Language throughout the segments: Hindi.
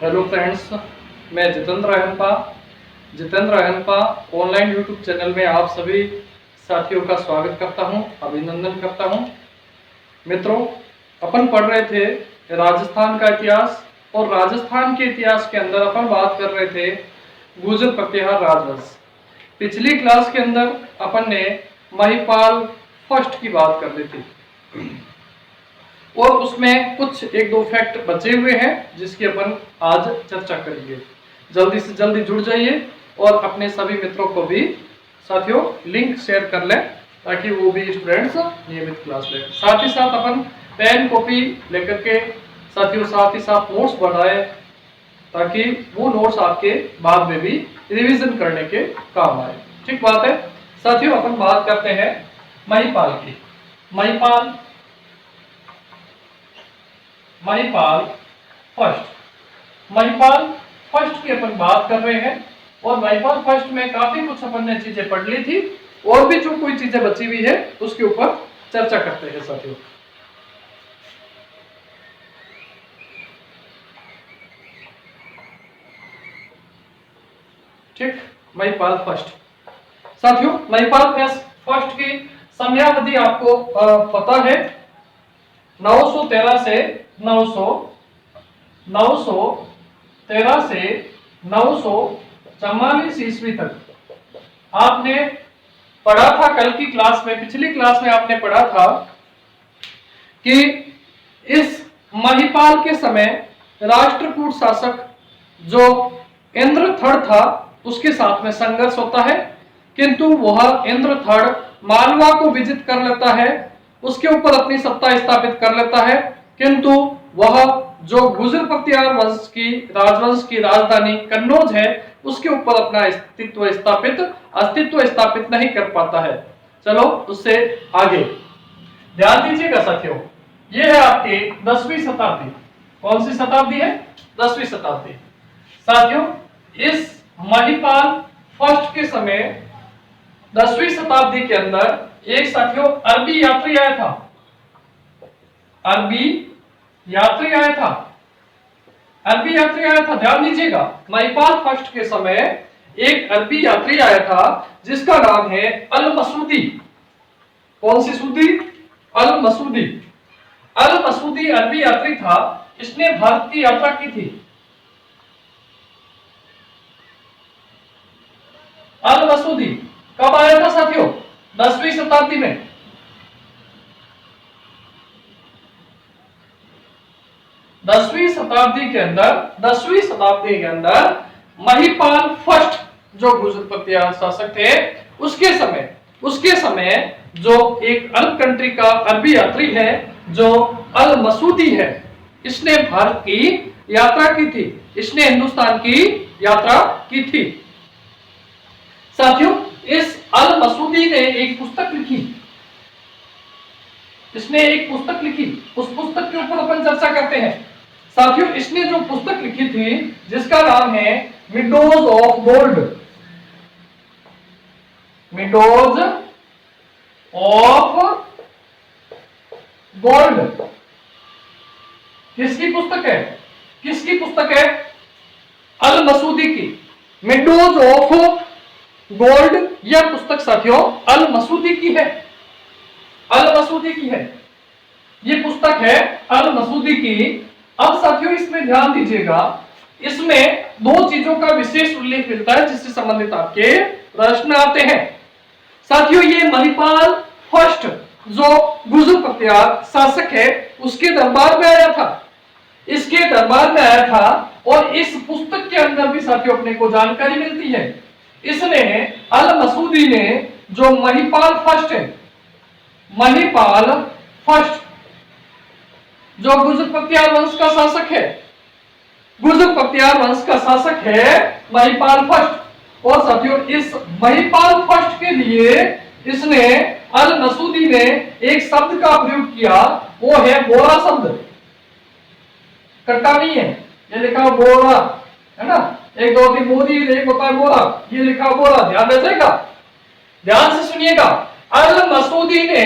हेलो फ्रेंड्स, मैं जितेंद्र अहनपा ऑनलाइन यूट्यूब चैनल में आप सभी साथियों का स्वागत करता हूं, अभिनंदन करता हूं। मित्रों, अपन पढ़ रहे थे राजस्थान का इतिहास और राजस्थान के इतिहास के अंदर अपन बात कर रहे थे गुर्जर प्रतिहार राजवंश। पिछली क्लास के अंदर अपन ने महिपाल फर्स्ट की बात कर ली थी और उसमें कुछ एक दो फैक्ट बचे हुए हैं जिसकी अपन आज चर्चा करेंगे। जल्दी से जल्दी जुड़ जाइए और अपने सभी मित्रों को भी साथियों लिंक शेयर कर लें ताकि वो भी स्टूडेंट्स नियमित क्लास लें। साथ ही साथ अपन पेन कॉपी लेकर के साथियों साथ ही साथ नोट्स बढ़ाए ताकि वो नोट्स आपके बाद में भी रिवीजन करने के काम आए। ठीक बात है साथियों, अपन बात करते हैं महिपाल की। महिपाल फर्स्ट की अपन बात कर रहे हैं और महिपाल फर्स्ट में काफी कुछ अपन ने चीजें पढ़ ली थी और भी जो कोई चीजें बची हुई है उसके ऊपर चर्चा करते हैं साथियों। ठीक, महिपाल फर्स्ट साथियों, महिपाल फर्स्ट की समयावधि आपको पता है 913 से 944 ईस्वी तक। आपने पढ़ा था कल की क्लास में, पिछली क्लास में आपने पढ़ा था कि इस महिपाल के समय राष्ट्रकूट शासक जो इंद्रथड़ था उसके साथ में संघर्ष होता है, किंतु वह इंद्रथड़ मालवा को विजित कर लेता है, उसके ऊपर अपनी सत्ता स्थापित कर लेता है, किंतु वह जो गुर्जर प्रतिहार राजवंश की राजधानी कन्नौज है उसके ऊपर अपना अस्तित्व स्थापित नहीं कर पाता है। चलो उससे आगे ध्यान दीजिएगा साथियों, यह है आपकी 10वीं शताब्दी। कौन सी शताब्दी है? 10वीं शताब्दी। साथियों, इस महिपाल फर्स्ट के समय 10वीं शताब्दी के अंदर एक साथियों अरबी यात्री आया था। ध्यान दीजिएगा, महिपाल फर्स्ट के समय एक अरबी यात्री आया था जिसका नाम है अल मसूदी। कौन सी सूदी? अल मसूदी। अल मसूदी अरबी यात्री था, इसने भारत की यात्रा की थी। अल मसूदी कब आया था साथियों? 10वीं शताब्दी में। 10वीं शताब्दी के अंदर महिपाल फर्स्ट जो गुर्जर प्रतिहार शासक थे उसके समय जो एक अरब कंट्री का अरबी यात्री है जो अल मसूदी है, इसने भारत की यात्रा की थी, इसने हिंदुस्तान की यात्रा की थी। साथियों, इस अल मसूदी ने एक पुस्तक लिखी, उस पुस्तक के ऊपर अपन चर्चा करते हैं। साथियों, इसने जो पुस्तक लिखी थी जिसका नाम है विंडोज ऑफ गोल्ड। किसकी पुस्तक है? अल मसूदी की। विंडोज ऑफ गोल्ड, यह पुस्तक साथियों अल मसूदी की है। यह पुस्तक है अल मसूदी की। अब साथियों इसमें ध्यान दीजिएगा, इसमें दो चीजों का विशेष उल्लेख मिलता है जिससे संबंधित आपके प्रश्न आते हैं। साथियों, ये महिपाल फर्स्ट जो गुर्जर प्रतिहार शासक है उसके दरबार में आया था और इस पुस्तक के अंदर भी साथियों अपने को जानकारी मिलती है। इसने अल मसूदी ने जो महिपाल फर्स्ट जो गुर्जर प्रतिहार वंश का शासक है महिपाल फर्स्ट। और साथियों इस महिपाल फर्स्ट के लिए इसने अल मसूदी ने एक शब्द का प्रयोग किया, वो है बोरा शब्द। कट्टा नहीं है, ये लिखा बोरा है ना, एक दो तीन मोदी एक होता है बोरा, ये लिखा बोरा, ध्यान रखिएगा, ध्यान से सुनिएगा। अल मसूदी ने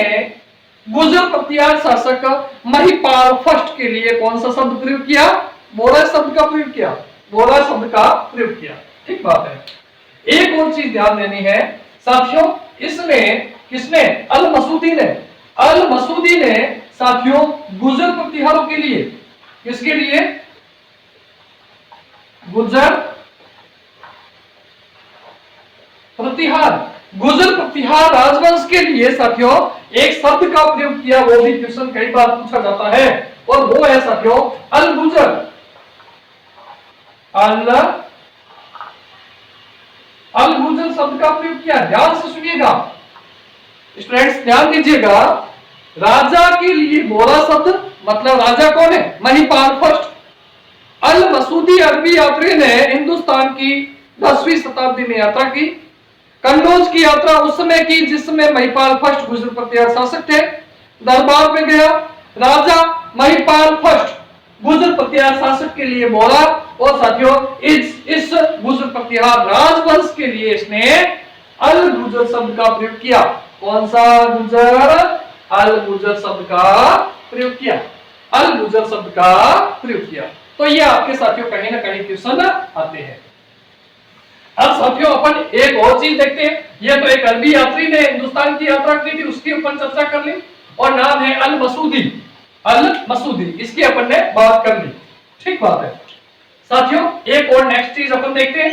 गुर्जर प्रतिहार शासक महिपाल फर्स्ट के लिए कौन सा शब्द प्रयोग किया? बोरा शब्द का प्रयोग किया, बोरा शब्द का प्रयोग किया। ठीक बात है। एक और चीज ध्यान देनी है साथियों, इसमें किसने, अल मसूदी ने, अल मसूदी ने साथियों गुजर प्रतिहारों के लिए, किसके लिए, गुजर प्रतिहार, गुजर प्रतिहार राजवंश के लिए साथियों एक शब्द का प्रयोग किया, वो भी क्वेश्चन कई बार पूछा जाता है, और वो है साथियों अल गुजर, अल गुजर शब्द का प्रयोग किया। ध्यान से सुनिएगा स्टूडेंट्स, ध्यान दीजिएगा, राजा के लिए बोरा शब्द, मतलब राजा कौन है, महिपाल फर्स्ट। अल मसूदी अरबी यात्री ने हिंदुस्तान की 10वीं शताब्दी में यात्रा की, कन्नौज की यात्रा उस समय की जिसमें महिपाल फर्स्ट गुजर प्रतिहार शासक थे। दरबार में गया, राजा महिपाल फर्स्ट गुजर प्रतिहार शासक के लिए बोला, और साथियों इस गुजर प्रतिहार राजवंश के लिए इसने अल गुजर शब्द का प्रयोग किया। कौन सा गुजर, अल गुजर शब्द का प्रयोग किया, अल गुजर शब्द का प्रयोग किया। तो ये आपके साथियों कहीं ना कहीं क्वेश्चन आते हैं। अब साथियों अपन एक और चीज देखते हैं, ये तो एक अरबी यात्री ने हिंदुस्तान की यात्रा की थी, उसकी अपन चर्चा कर ली, और नाम है अल मसूदी, अल मसूदी, इसकी अपन ने बात कर ली। ठीक बात है साथियों। एक और नेक्स्ट चीज अपन देखते हैं,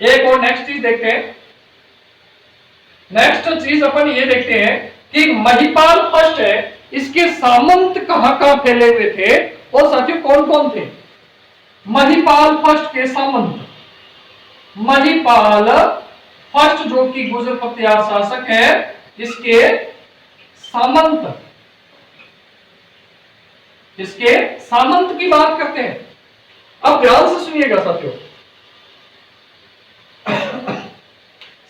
एक और नेक्स्ट चीज देखते हैं। नेक्स्ट चीज अपन ये देखते हैं कि महिपाल फर्स्ट है, इसके सामंत कहां फैले हुए थे, और साथियों कौन कौन थे। महिपाल फर्स्ट के सामंत, महिपाल फर्स्ट जो कि गुजर प्रतिहार शासक है, इसके सामंत, इसके सामंत की बात करते हैं। अब ध्यान से सुनिएगा साथियों,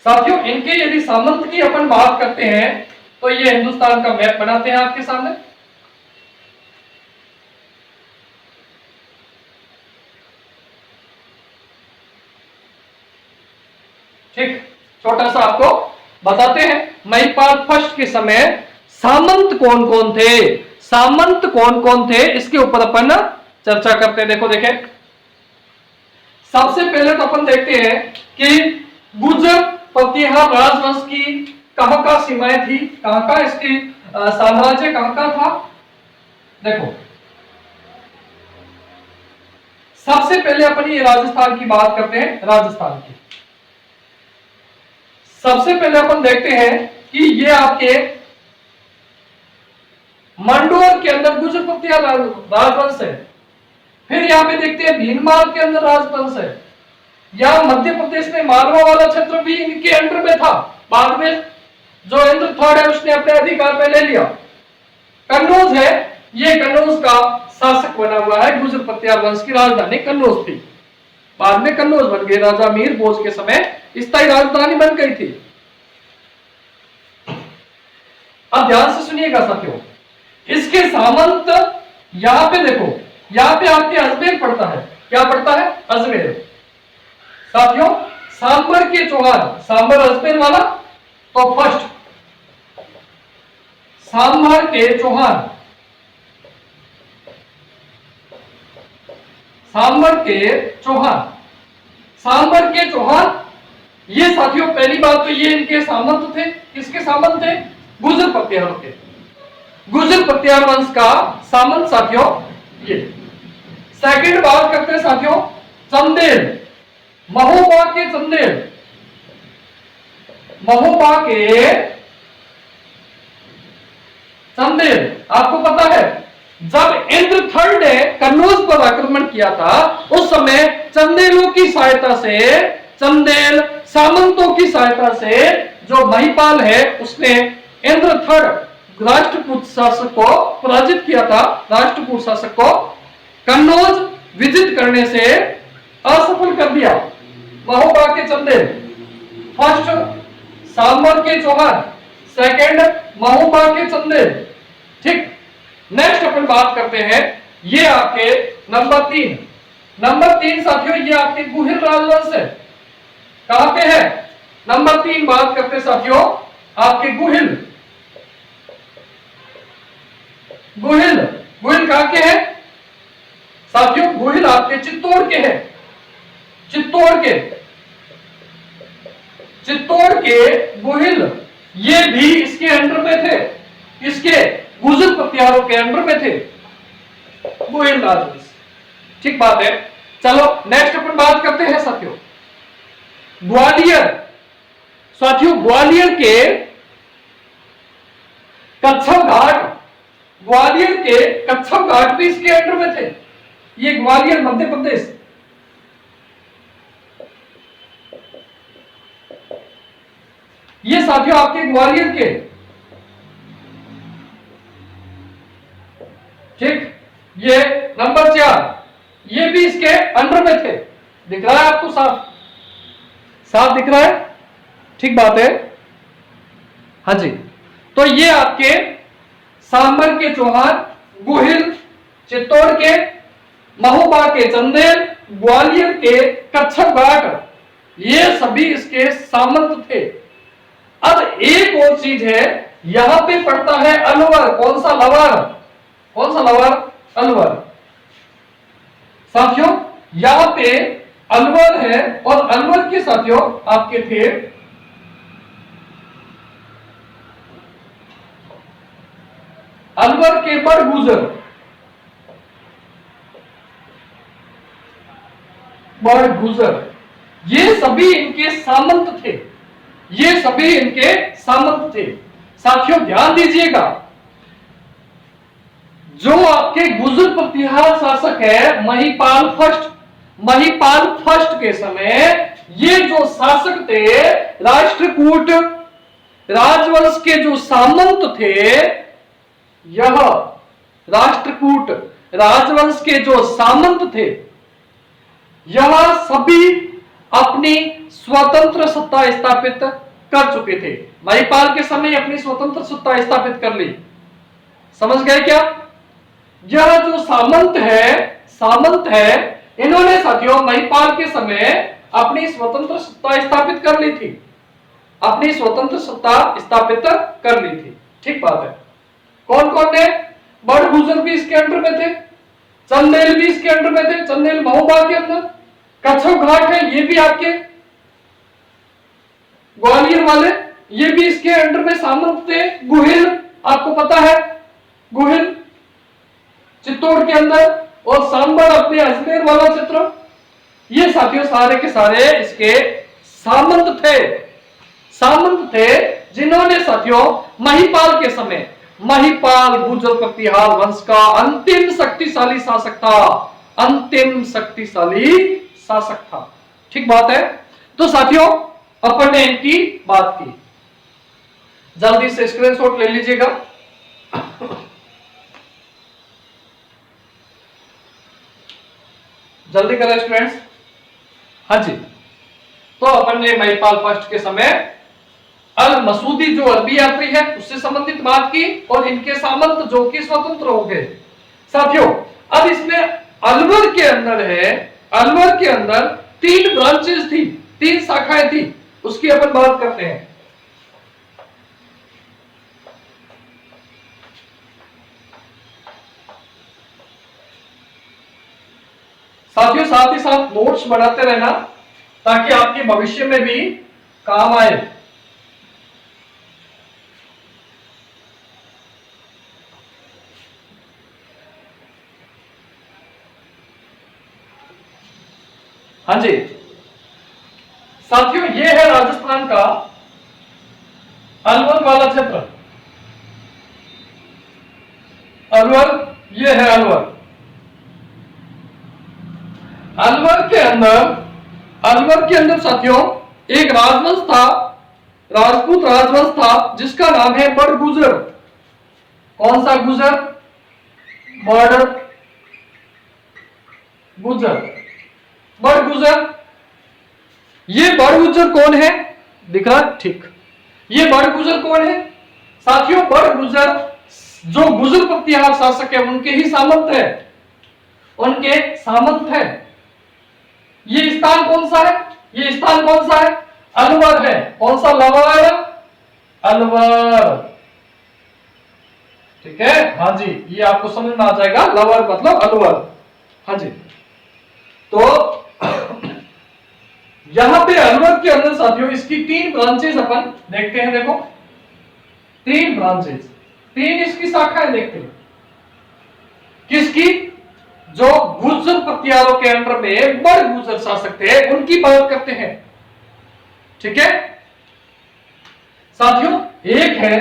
साथियों इनके यदि सामंत की अपन बात करते हैं तो ये हिंदुस्तान का मैप बनाते हैं आपके सामने। ठीक, छोटा सा आपको बताते हैं, महिपाल फर्स्ट के समय सामंत कौन कौन थे, सामंत कौन कौन थे, इसके ऊपर अपन चर्चा करते हैं। देखो देखें, सबसे पहले तो अपन देखते हैं कि गुजर प्रतिहार राजवंश की कहां का सीमाएं थी, कहां का इसकी साम्राज्य कहां का था। देखो सबसे पहले अपन ये राजस्थान की बात करते हैं, राजस्थान की सबसे पहले अपन देखते हैं कि ये आपके मंडोर के अंदर गुजर प्रतिहार राजवंश है। फिर यहाँ पे देखते हैं भीनमाल के अंदर राजवंश है, या मध्य प्रदेश में मालवा वाला क्षेत्र भी इनके अंडर में था। बाद में जो इंद्र थर्ड है उसने अपने अधिकार में ले लिया। कन्नौज है, ये कन्नौज का शासक बना हुआ है, गुजर प्रतिहार वंश की राजधानी कन्नौज थी, बाद में कन्नौज बन गई, राजा मीर भोज के समय स्थायी राजधानी बन गई थी। अब ध्यान से सुनिएगा साथियों, इसके सामंत यहां पे देखो, यहां पे आपके अजमेर पड़ता है, क्या पड़ता है, अजमेर। साथियों सांबर के चौहान, सांबर अजमेर वाला, तो फर्स्ट सांबर के चौहान, सांबर के चौहान, सांबर के चौहान, ये साथियों पहली बात तो ये इनके सामंत थे। किसके सामंत थे, गुजर प्रतिहार के, गुजर प्रतिहार वंश का सामंत साथियों ये। सेकंड बात करते हैं साथियों चंदेल, महोबा के चंदेल, महोबा के चंदेल। आपको पता है जब इंद्र थर्ड ने कन्नौज पर आक्रमण किया था उस समय चंदेलों की सहायता से, चंदेल सामंतों की सहायता से जो महिपाल है उसने इंद्र थर्ड राष्ट्रकूट शासक को पराजित किया था। राष्ट्रकूट शासक को कन्नौज विजित करने से असफल कर दिया। महोबा के चंदेल, फर्स्ट सांबर के चौहान, सेकंड महोबा के चंदेल। ठीक, नेक्स्ट अपन बात करते हैं, ये आपके नंबर 3, नंबर 3 साथियों ये आपके गुहिल राजवंश है। कहां पे है, नंबर 3 बात करते हैं साथियों आपके गुहिल, गुहिल, गुहिल कहां के हैं साथियों, गुहिल चित्तौड़ के हैं, चित्तौड़ के गोहिल, ये भी इसके अंडर में थे, इसके गुजर प्रतिहारों के अंडर में थे गोहिल राजवंश। ठीक बात है। चलो नेक्स्ट अपन बात करते हैं साथियों ग्वालियर। साथियों ग्वालियर के कच्छप घाट, ग्वालियर के कच्छप घाट भी इसके अंडर में थे। ये ग्वालियर मध्य प्रदेश, ये साथियों आपके ग्वालियर के, ठीक। ये नंबर 4, ये भी इसके अंडर में थे। दिख रहा है आपको? साफ साफ दिख रहा है? ठीक बात है। हाँ जी, तो ये आपके सांबर के चौहान, गोहिल, चित्तौड़ के, महोबा के चंदेल, ग्वालियर के कच्छप घाट, ये सभी इसके सामंत थे। अब एक और चीज है, यहां पे पड़ता है अलवर। कौन सा लवर? कौन सा लवर? अलवर। साथियों यहां पे अलवर है, और अलवर के साथियों आपके थे अलवर के बड़गुजर, बड़गुजर, ये सभी इनके सामंत थे, ये सभी इनके सामंत थे। साथियों ध्यान दीजिएगा, जो आपके गुजर प्रतिहार शासक है महिपाल फर्स्ट, महिपाल फर्स्ट के समय ये जो शासक थे राष्ट्रकूट राजवंश के जो सामंत थे, यह राष्ट्रकूट राजवंश के जो सामंत थे, यह सभी अपनी स्वतंत्र सत्ता स्थापित कर चुके थे। महिपाल के समय अपनी स्वतंत्र सत्ता स्थापित कर ली। समझ गए क्या? यह जो सामंत है, इन्होंने साथियों महिपाल के समय अपनी स्वतंत्र सत्ता स्थापित कर ली थी, अपनी स्वतंत्र सत्ता स्थापित कर ली थी। ठीक बात है। कौन कौन है? बड़गुजर भी इसके अंडर में थे, चंदेल भी इसके अंडर में थे, चंदेल महोबा के अंदर, कच्छप घाट है ये भी आपके ग्वालियर वाले, ये भी इसके अंडर में सामंत थे। गोहिल आपको पता है, गोहिल चित्तौड़ के अंदर, और सांबर अपने अजमेर वाला चित्र, ये साथियों सारे के सारे इसके सामंत थे, जिन्होंने साथियों महिपाल के समय, महिपाल गुर्जर प्रतिहार वंश का अंतिम शक्तिशाली शासक था, अंतिम शक्तिशाली शासक था। ठीक बात है। तो साथियों अपन ने इनकी बात की, जल्दी से स्क्रीनशॉट ले लीजिएगा। जल्दी करें स्टूडेंट्स। हाँ जी, तो अपन ने महिपाल फर्स्ट के समय अल मसूदी जो अरबी यात्री है उससे संबंधित बात की, और इनके सामंत जो कि स्वतंत्र हो गए। साथियों अब इसमें अलवर के अंदर है, अलवर के अंदर 3 ब्रांचेस थी, 3 शाखाएं थी, उसकी अपन बात करते हैं। साथियों साथ ही साथ नोट्स बनाते रहना ताकि आपके भविष्य में भी काम आए। हाँ जी साथियों, ये है राजस्थान का अलवर वाला क्षेत्र, अलवर, ये है अलवर। अलवर के अंदर साथियों एक राजवंश था, राजपूत राजवंश था, जिसका नाम है बड़गुजर। कौन सा गुजर? बड़गुजर। ये बड़गुजर कौन है? दिख रहा? ठीक। ये बड़गुजर कौन है? साथियों बड़गुजर जो गुजर प्रतिहार शासक है उनके ही सामंत है, उनके सामंत है। ये स्थान कौन सा है? ये स्थान कौन सा है? अलवर है। कौन सा? लवर, अलवर। ठीक है। हाँ जी, ये आपको समझ में आ जाएगा, लवर मतलब अलवर। हाँ जी। तो यहां पे अलवर के अंदर साथियों इसकी 3 ब्रांचेस अपन देखते हैं। देखो 3 ब्रांचेस, 3 इसकी शाखाएं देखते हैं। किसकी? जो गुर्जर पतियारों के अंडर में बड़ गुर्जर शासक थे उनकी बात करते हैं। ठीक है साथियों, एक है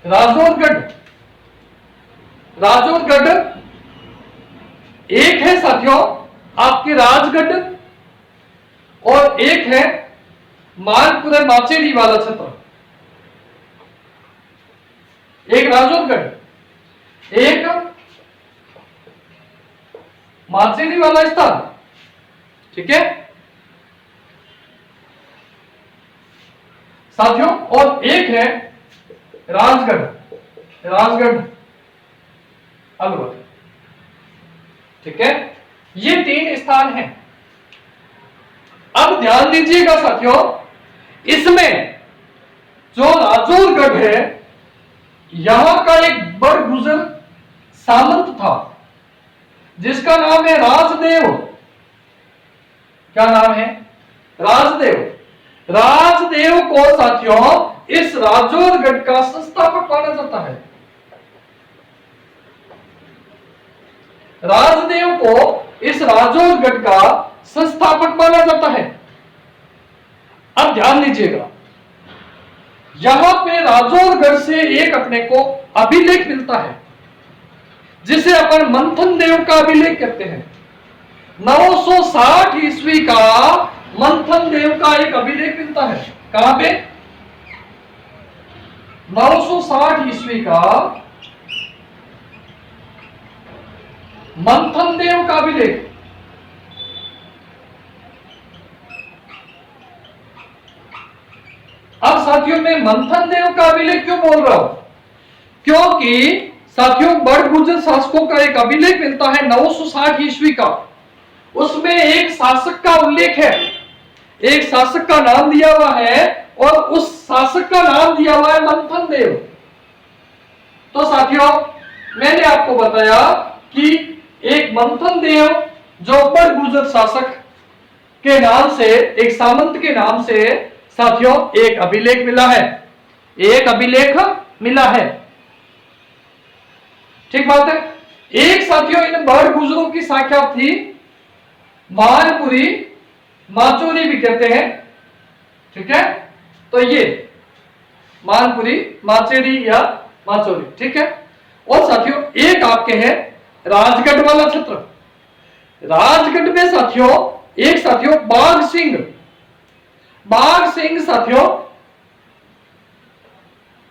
राजौरगढ़, राजौरगढ़। एक है साथियों आपके राजगढ़, और एक है मालपुरा माचेरी वाला क्षेत्र। एक राजौरगढ़, एक माचेरी वाला स्थान। ठीक है साथियों, और एक है राजगढ़, राजगढ़ अलवर। ठीक है, ये 3 स्थान हैं। अब ध्यान दीजिएगा साथियों, इसमें जो राजौरगढ़ है यहां का एक बड़ गुर्जर सामंत था जिसका नाम है राजदेव। क्या नाम है? राजदेव। राजदेव को साथियों इस राजौरगढ़ का संस्थापक माना जाता है। राजदेव को इस राजौरगढ़ का संस्थापक माना जाता है। अब ध्यान दीजिएगा, यहां पे राजौरगढ़ से एक अपने को अभिलेख मिलता है जिसे अपन मंथन देव का अभिलेख कहते हैं। 960 ईस्वी का मंथन देव का एक अभिलेख मिलता है। कहां पे? 960 ईस्वी का मंथन देव का अभिलेख। अब साथियों मैं मंथन देव का अभिलेख क्यों बोल रहा हूं? क्योंकि साथियों बड़ गुर्जर शासकों का एक अभिलेख मिलता है 960 ईस्वी का। उसमें एक शासक का उल्लेख है, एक शासक का नाम दिया हुआ है और उस शासक का नाम दिया हुआ है मंथन देव। तो साथियों मैंने आपको बताया कि एक मंथन देव जो बड़ गुर्जर शासक के नाम से, एक सामंत के नाम से साथियों एक अभिलेख मिला है, एक अभिलेख मिला है। ठीक बात है। एक साथियों इन बड़ गुर्जरों की शाखा थी मालपुरी माचोरी भी कहते हैं। ठीक है, तो ये मालपुरी माचेरी या माचोरी। ठीक है, और साथियों एक आपके है राजगढ़ वाला क्षेत्र। राजगढ़ में साथियों एक साथियों बाघ सिंह, बाघ सिंह साथियों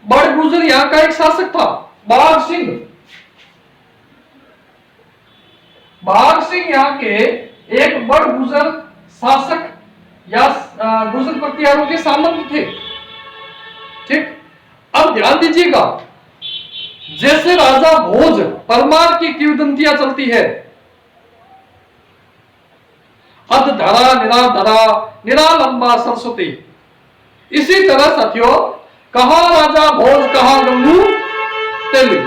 बड़ गुर्जर यहां का एक शासक था। बाघ सिंह, बाघ सिंह यहां के एक बड़ गुर्जर शासक या गुर्जर पतियारों के सामंत थे। ठीक, अब ध्यान दीजिएगा, जैसे राजा भोज परमार की किंवदंतियां चलती है, अध धरा निरा धरा निरा लंबा सरस्वती, इसी तरह साथियों कहा राजा भोज कहा गंगू तेली।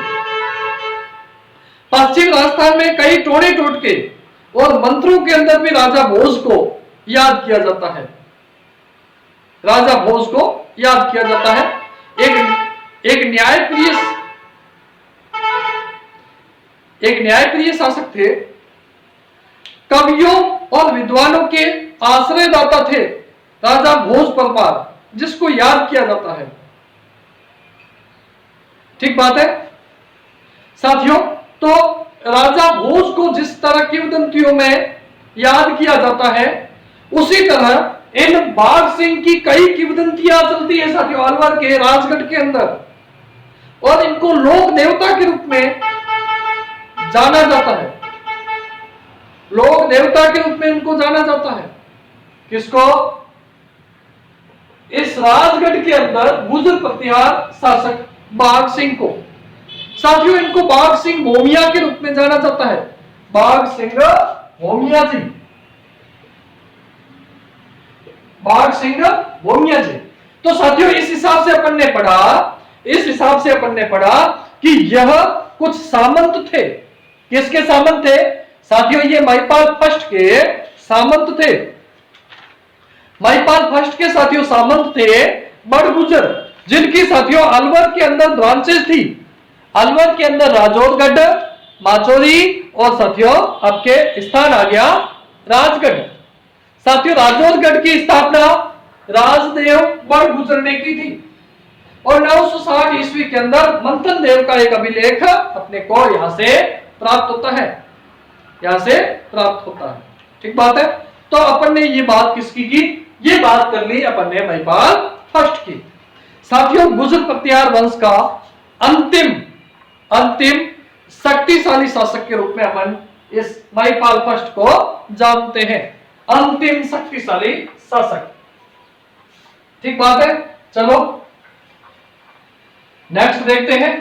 पश्चिम राजस्थान में कई टोड़े टोटके और मंत्रों के अंदर भी राजा भोज को याद किया जाता है। राजा भोज को याद किया जाता है। एक न्यायप्रिय शासक थे, कवियों और विद्वानों के आश्रयदाता थे राजा भोज परमार, जिसको याद किया जाता है। ठीक बात है साथियों, तो राजा भोज को जिस तरह किंवदंतियों में याद किया जाता है उसी तरह इन बाघ सिंह की कई किंवदंतियां चलती है साथियों अलवर के राजगढ़ के अंदर, और इनको लोक देवता के रूप में जाना जाता है। लोक देवता के रूप में इनको जाना जाता है। किसको? इस राजगढ़ के अंदर गुर्जर पतियार शासक बाघ सिंह को। साथियों इनको बाघ सिंह भोमिया के रूप में जाना जाता है। बाघ सिंह भोमिया जी, बाघ सिंह भोमिया जी। तो साथियों इस हिसाब से अपन ने पढ़ा, इस हिसाब से अपन ने पढ़ा कि यह कुछ सामंत थे किसके सामंत थे साथियों? ये महिपाल फर्स्ट के सामंत थे। महिपाल फर्स्ट के साथियों सामंत थे बड़गुजर, जिनकी साथियों अलवर के अंदर ब्रांचेस थी। अलवर के अंदर राजौरगढ़, माचोरी और साथियों आपके स्थान आ गया राजगढ़। साथियों राजौरगढ़ की स्थापना राजदेव बड़गुजर ने की थी और 960 ईस्वी के अंदर मंथन देव का एक अभिलेख अपने को यहां से प्राप्त होता है, यहां से प्राप्त होता है। ठीक बात है। तो अपन ने ये बात किसकी की? ये बात कर ली अपन ने महिपाल फर्स्ट की। साथियों गुजर पतियार वंश का अंतिम शक्तिशाली शासक के रूप में अपन इस महिपाल फर्स्ट को जानते हैं, अंतिम शक्तिशाली शासक। ठीक बात है। चलो नेक्स्ट देखते हैं।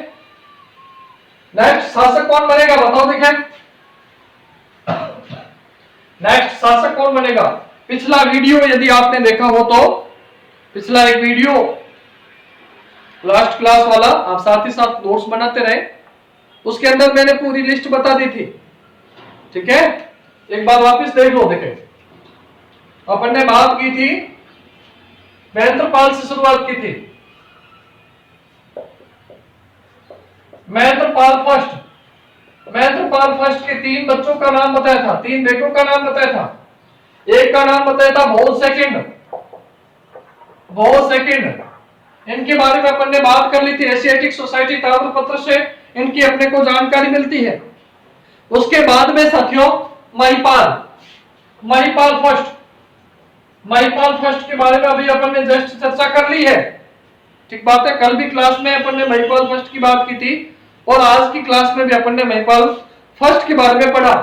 नेक्स्ट शासक कौन बनेगा बताओ देखें। नेक्स्ट शासक कौन बनेगा? पिछला वीडियो यदि आपने देखा हो तो पिछला एक वीडियो लास्ट क्लास वाला आप साथ ही साथ नोट्स बनाते रहे, उसके अंदर मैंने पूरी लिस्ट बता दी थी। ठीक है, एक बार वापस देख लो। देखें अपन ने बात की थी महेंद्रपाल से शुरुआत की थी। महेंद्रपाल फर्स्ट के 3 बच्चों का नाम बताया था, 3 बेटों का नाम बताया था। एक का नाम बताया था भोज सेकंड। इनके बारे में अपन ने बात कर ली थी। एशियाटिक सोसाइटी ताम्रपत्र से इनकी अपने को जानकारी मिलती है। उसके बाद में साथियों महिपाल फर्स्ट के बारे में अभी अपन ने जस्ट चर्चा कर ली है। ठीक बात है। कल भी क्लास में अपन ने महिपाल फर्स्ट की बात की थी और आज की क्लास में भी अपन ने महिपाल फर्स्ट के बारे में पढ़ा।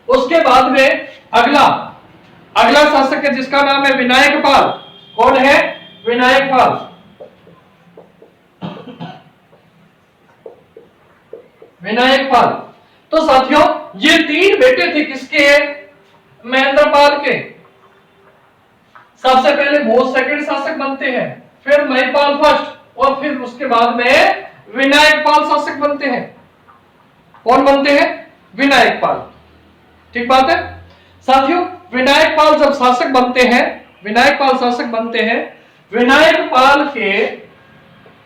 उसके बाद में अगला शासक है जिसका नाम है विनायक पाल। कौन है? विनायक पाल। तो साथियों ये 3 बेटे थे किसके? महेंद्रपाल के। सबसे पहले भोज सेकंड शासक बनते हैं, फिर महिपाल फर्स्ट और फिर उसके बाद में विनायक पाल शासक बनते हैं। कौन बनते हैं? विनायक पाल। ठीक बात है साथियों। विनायक पाल जब शासक बनते हैं, विनायक पाल के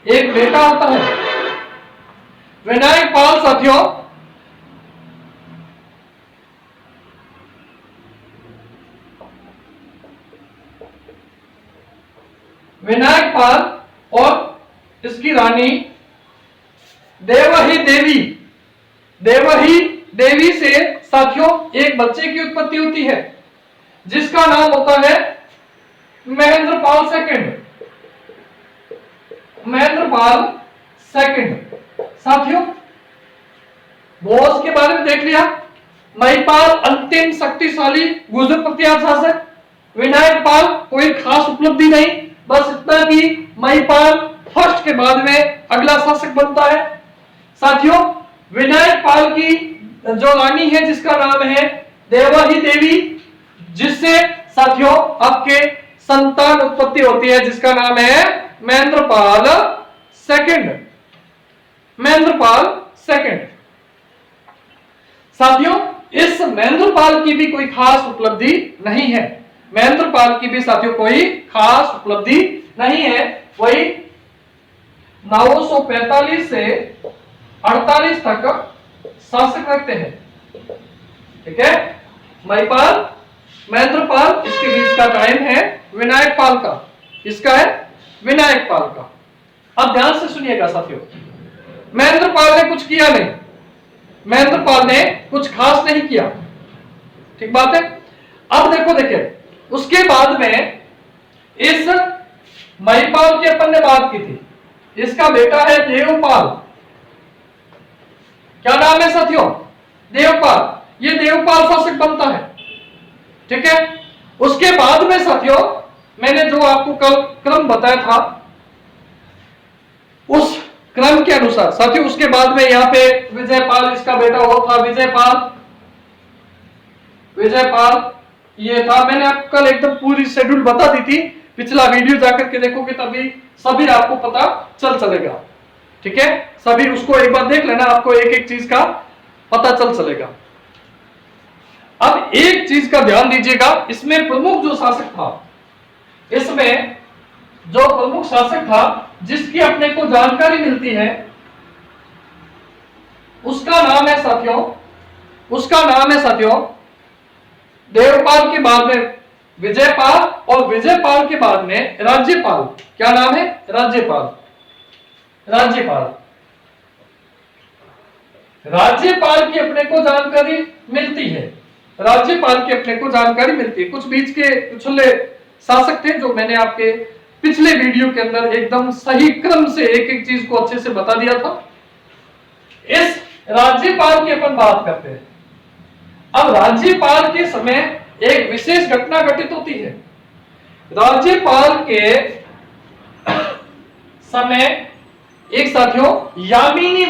एक बेटा होता है। विनायक पाल साथियों और इसकी रानी देवही देवी से साथियों एक बच्चे की उत्पत्ति होती है जिसका नाम होता है महेंद्रपाल सेकंड। साथियों भोज के बारे में देख लिया। महिपाल अंतिम शक्तिशाली गुजर पतियार शासक। विनायक पाल कोई खास उपलब्धि नहीं, बस इतना कि महिपाल फर्स्ट के बाद में अगला शासक बनता है। साथियों विनायक पाल की जो रानी है जिसका नाम है देवही देवी, जिससे साथियों आपके संतान उत्पत्ति होती है जिसका नाम है महेंद्रपाल सेकंड। साथियों इस महेंद्रपाल की भी कोई खास उपलब्धि नहीं है। महेंद्रपाल की भी साथियों कोई खास उपलब्धि नहीं है। वही 945 से 48 तक शासक रखते हैं। ठीक है, महिपाल महेंद्रपाल इसके बीच का टाइम है विनायक पाल का। इसका है विनायक पाल का। अब ध्यान से सुनिएगा साथियों, महेंद्रपाल ने कुछ किया नहीं, महेंद्रपाल ने कुछ खास नहीं किया। ठीक बात है। अब देखिए उसके बाद में इस महिपाल की अपन ने बात की थी, इसका बेटा है देवपाल। क्या नाम है साथियों? देवपाल। ये देवपाल शासक बनता है। ठीक है। उसके बाद में साथियों मैंने जो आपको कल क्रम बताया था उस क्रम के अनुसार साथियों उसके बाद में यहाँ पे विजयपाल इसका बेटा हुआ था। विजयपाल ये था। मैंने आपको कल एकदम पूरी शेड्यूल बता दी थी। पिछला वीडियो जाकर के देखोगे तभी सभी आपको पता चलेगा। ठीक है, सभी उसको एक बार देख लेना, आपको एक एक चीज का पता चलेगा। अब एक चीज का ध्यान दीजिएगा, इसमें प्रमुख जो शासक था, इसमें जो प्रमुख शासक था जिसकी अपने को जानकारी मिलती है, उसका नाम है साथियों, देवपाल के बाद में विजयपाल, और विजयपाल के बाद में राज्यपाल। क्या नाम है? राज्यपाल। राज्यपाल की अपने को जानकारी मिलती है, कुछ बीच के पिछले शासक थे जो मैंने आपके पिछले वीडियो के अंदर एकदम सही क्रम से एक एक चीज को अच्छे से बता दिया था। इस राज्यपाल की अपन बात करते हैं। अब राज्यपाल के समय एक विशेष घटना घटित होती है। राज्यपाल के समय एक साथियों यामिनी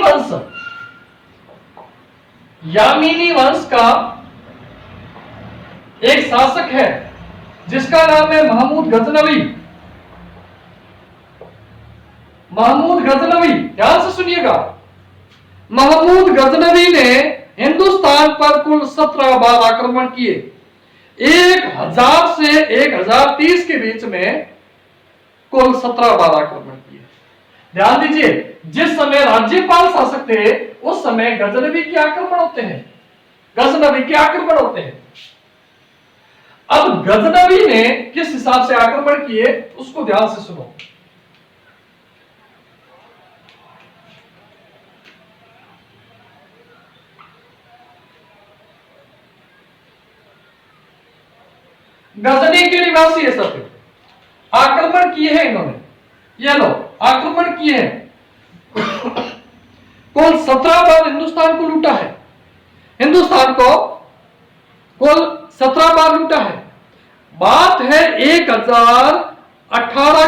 वंश का एक शासक है जिसका नाम है महमूद गजनवी। ध्यान से सुनिएगा। महमूद गजनवी ने हिंदुस्तान पर कुल 17 बार आक्रमण किए। 1000 से 1030 के बीच में कुल 17 बार आक्रमण किए। ध्यान दीजिए, जिस समय राज्यपाल शासक थे उस समय गजनवी के आक्रमण होते हैं। अब गजनवी ने किस हिसाब से आक्रमण किए उसको ध्यान से सुनो। गजनी के निवासी है सब आक्रमण किए हैं इन्होंने, ये लो आक्रमण किए हैं। कुल 17 बार हिंदुस्तान को लूटा है, हिंदुस्तान को कुल 17 बार लूटा है। बात है 1018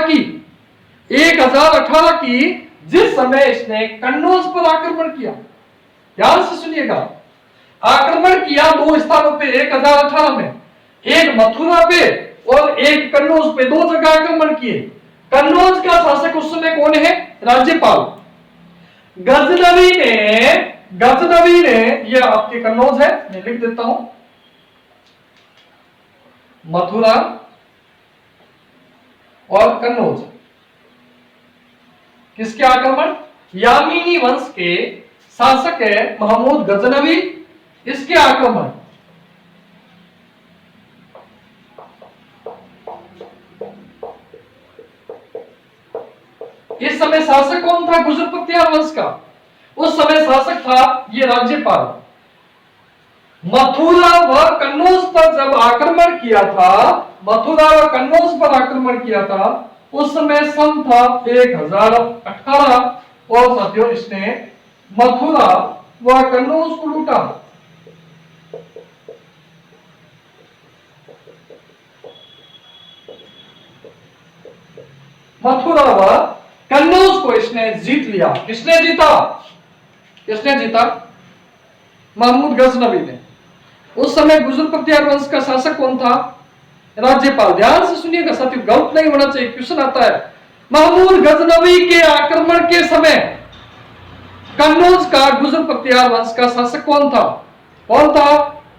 की, जिस समय इसने कन्नौज पर आक्रमण किया। ध्यान से सुनिएगा, आक्रमण किया 2 स्थानों पे 1018 में, एक मथुरा पे और एक कन्नौज पे, 2 जगह आक्रमण किए। कन्नौज का शासक उस समय कौन है? राज्यपाल। गजनवी ने यह आपके कन्नौज है, मैं लिख देता हूं, मथुरा और कन्नौज। किसके आक्रमण? यामिनी वंश के शासक है महमूद गजनवी, इसके आक्रमण। इस समय शासक कौन था? गुजर पख्तियार वंश का। उस समय शासक था ये राज्यपाल। मथुरा व कन्नौज पर जब आक्रमण किया था, उस समय सन था 1018 और साथियों इसने मथुरा व कन्नौज को लूटा। मथुरा व कन्नौज को इसने जीत लिया। किसने जीता? महमूद गजनवी ने। उस समय गुजर पख्तियार वंश का शासक कौन था? राज्यपाल। ध्यान से सुनिएगा साथियों, गलत नहीं होना चाहिए, क्वेश्चन आता है। महमूद गजनवी के आक्रमण के समय कन्नौज का गुजर पख्तियार वंश का शासक कौन था?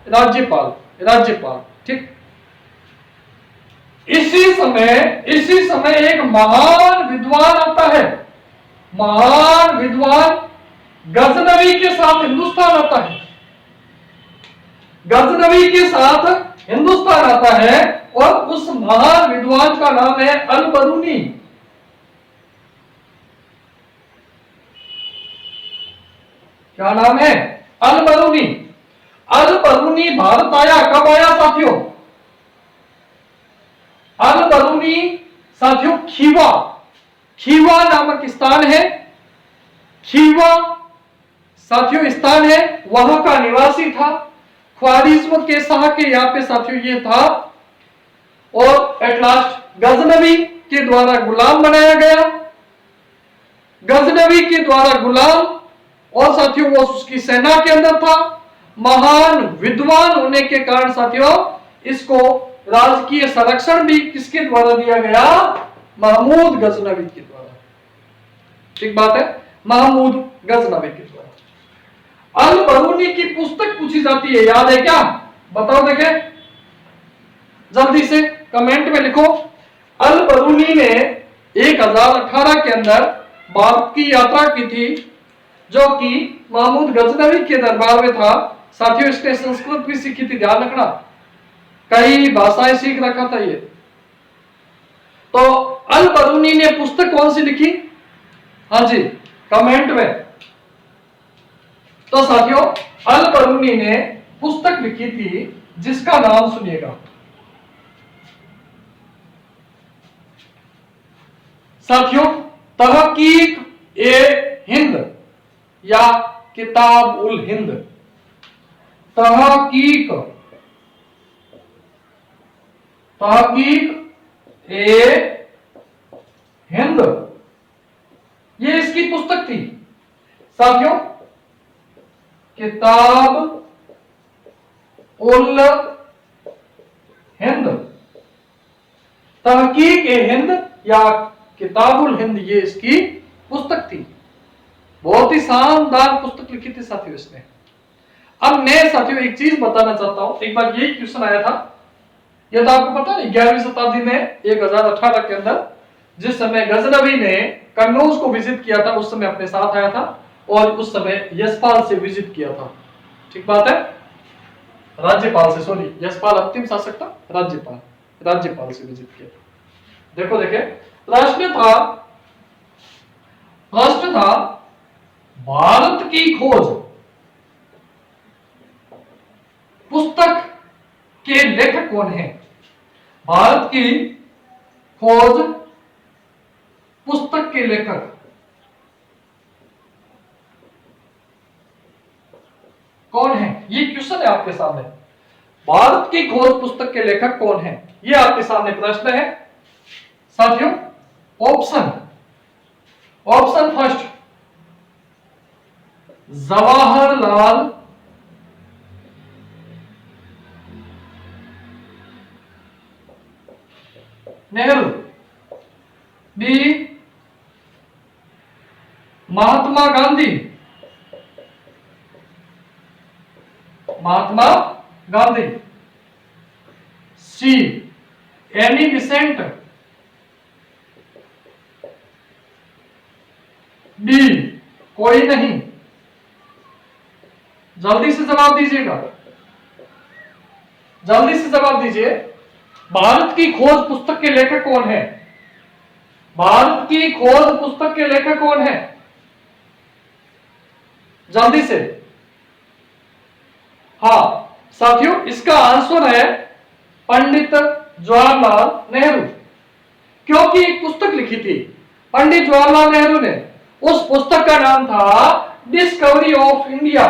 राज्यपाल। ठीक। इसी समय एक महान विद्वान आता है, गजनवी के साथ हिंदुस्तान आता है, और उस महान विद्वान का नाम है अल-बरूनी। क्या नाम है? अल-बरूनी। भारत आया, कब आया साथियों? अल-बरूनी साथियों खीवा नामक स्थान है, वहां का निवासी था। ख्वारिज्म के शाह के यहाँ पे साथियों ये था, और एट लास्ट गजनवी के द्वारा गुलाम बनाया गया। और साथियों वो उसकी सेना के अंदर था। महान विद्वान होने के कारण साथियों इसको राजकीय संरक्षण भी किसके द्वारा दिया गया? महमूद गजनवी के द्वारा। ठीक बात है, महमूद गजनवी के द्वारा। अल बरूनी की पुस्तक पूछी जाती है, याद है क्या? बताओ देखे, जल्दी से कमेंट में लिखो। अल बरूनी ने 1018 के अंदर भारत की यात्रा की थी, जो कि महमूद गजनवी के दरबार में था। साथियों, इसने संस्कृत भी सीखी थी, ध्यान रखना, कई भाषाएं सीख रखा था ये। तो अल बरूनी ने पुस्तक कौन सी लिखी? हाँ जी, कमेंट में। तो साथियों, अल बरूनी ने पुस्तक लिखी थी जिसका नाम सुनिएगा। साथियों, तहकीक ए हिंद या किताब उल हिंद। तहकीक ए हिंद, ये इसकी पुस्तक थी साथियों। किताब उल हिंद, तहकीक ए हिंद या किताब उल हिंद, ये इसकी पुस्तक थी। बहुत ही शानदार पुस्तक लिखी थी साथियों इसने। अब मैं साथियों एक चीज बताना चाहता हूं। एक बार यही क्वेश्चन आया था, यह तो आपको पता नहीं, 11वीं शताब्दी में 1018 के अंदर, जिस समय गजनवी ने कन्नौज को विजिट किया था, उस समय अपने साथ आया था, और उस समय यशपाल से विजिट किया था। ठीक बात है, राज्यपाल से, सॉरी, यशपाल अंतिम शासक था, राज्यपाल से विजिट किया था। देखो देखे, प्रश्न था भारत की खोज पुस्तक के लेखक कौन है? भारत की खोज पुस्तक के लेखक कौन है? ये क्वेश्चन है आपके सामने। भारत की खोज पुस्तक के लेखक कौन है, ये आपके सामने प्रश्न है साथियों। Option first, Jawaharlal Nehru, B Mahatma Gandhi, C Annie Besant, D कोई नहीं। जल्दी से जवाब दीजिएगा, जल्दी से जवाब दीजिए। भारत की खोज पुस्तक के लेखक कौन है? भारत की खोज पुस्तक के लेखक कौन है? जल्दी से। हाँ साथियों, इसका आंसर है पंडित जवाहरलाल नेहरू, क्योंकि एक पुस्तक लिखी थी पंडित जवाहरलाल नेहरू ने। उस पुस्तक का नाम था डिस्कवरी ऑफ इंडिया।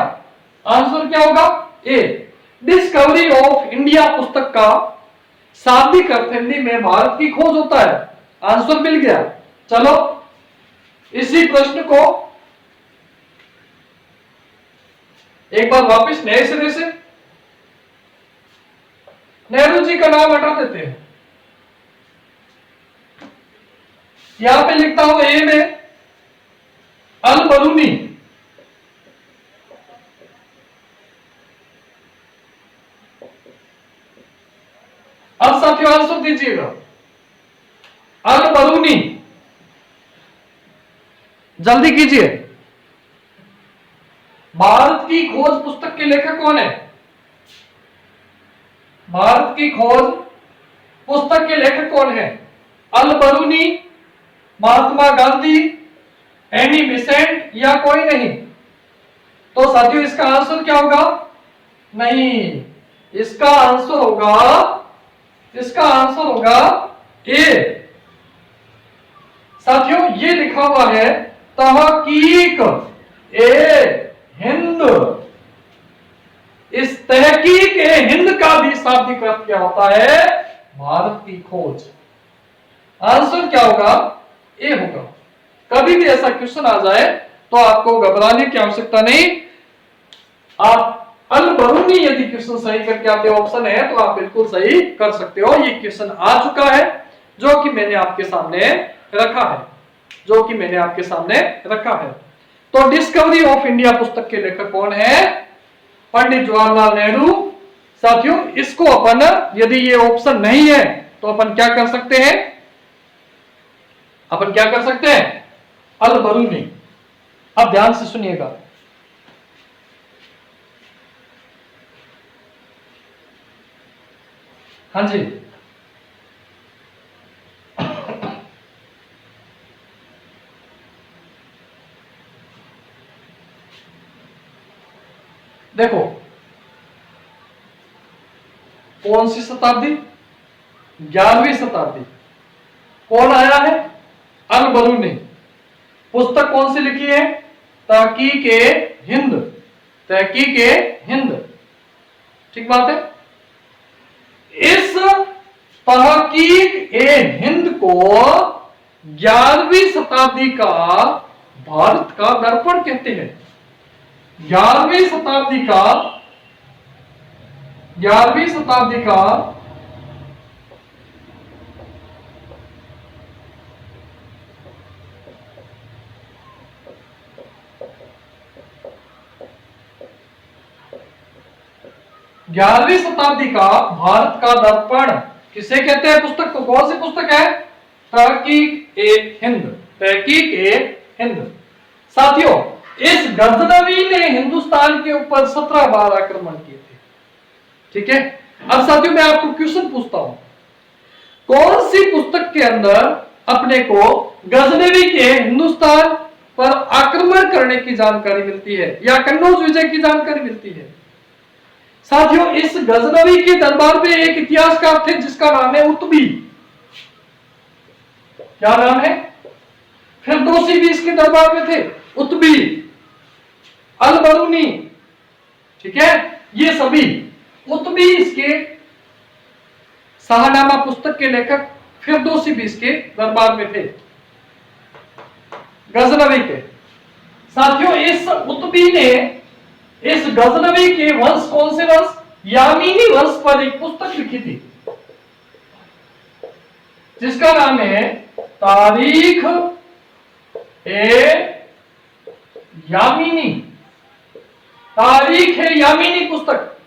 आंसर क्या होगा? ए, डिस्कवरी ऑफ इंडिया पुस्तक का शाब्दिक अर्थ हिंदी में भारत की खोज होता है। आंसर मिल गया। चलो इसी प्रश्न को एक बार वापस नए सिरे से, नेहरू जी का नाम हटा देते हैं। यहां पे लिखता हूं ए में अल बरूनी, अब साथियों आंसर दीजिएगा। अल बरूनी, जल्दी कीजिए। भारत की खोज पुस्तक के लेखक कौन है? भारत की खोज पुस्तक के लेखक कौन है? अल बरूनी, महात्मा गांधी, एनी बिसेंट या कोई नहीं? तो साथियों इसका आंसर क्या होगा? नहीं, इसका आंसर होगा ए। साथियों ये लिखा हुआ है तहकीक ए हिंद। इस तहकीक ए हिंद का भी शाब्दिक अर्थ क्या होता है? भारत की खोज। आंसर क्या होगा? ए होगा। कभी भी ऐसा क्वेश्चन आ जाए तो आपको घबराने की आवश्यकता नहीं। आप अल बरूनी यदि क्वेश्चन सही करके आते ऑप्शन है तो आप बिल्कुल सही कर सकते हो। ये क्वेश्चन आ चुका है जो कि मैंने आपके सामने रखा है, तो डिस्कवरी ऑफ इंडिया पुस्तक के लेखक कौन है? पंडित जवाहरलाल नेहरू। साथियों, इसको अपन, यदि ये ऑप्शन नहीं है तो अपन क्या कर सकते हैं? अपन क्या कर सकते हैं? अल बरूनी। अब ध्यान से सुनिएगा। हाँ जी, देखो कौन सी शताब्दी? 11वीं शताब्दी। कौन आया है? अल बरूनी। पुस्तक कौन सी लिखी है? तहकीक ए हिंद। तहकीक ए हिंद, ठीक बात है। इस तहकीक ए हिंद को 11वीं शताब्दी का भारत का दर्पण कहते हैं। 11वीं शताब्दी का 11वीं शताब्दी का ग्यारहवीं शताब्दी का भारत का दर्पण किसे कहते हैं? पुस्तक को कौन सी पुस्तक है? तहकीक ए हिंद। तहकीक ए हिंद। साथियों, इस गजनवी ने हिंदुस्तान के ऊपर 17 बार आक्रमण किए थे, ठीक है। अब साथियों, मैं आपको क्वेश्चन पूछता हूं, कौन सी पुस्तक के अंदर अपने को गजनवी के हिंदुस्तान पर आक्रमण करने की जानकारी मिलती है या कन्नौज विजय की जानकारी मिलती है? साथियों, इस गजनवी के दरबार में एक इतिहासकार थे जिसका नाम है उत्बी। क्या नाम है? फिरदौसी भी इसके दरबार में थे, उत्बी, अल बरूनी, ठीक है। ये सभी उत्बी इसके शाहनामा पुस्तक के लेखक, फिरदौसी भी इसके दरबार में थे, गजनवी के। साथियों, इस उत्बी ने इस गजनवी के वंश, कौन से वंश? यामीनी वंश पर एक पुस्तक लिखी थी जिसका नाम है तारीख ए यामीनी। तारीख ए यामीनी पुस्तक।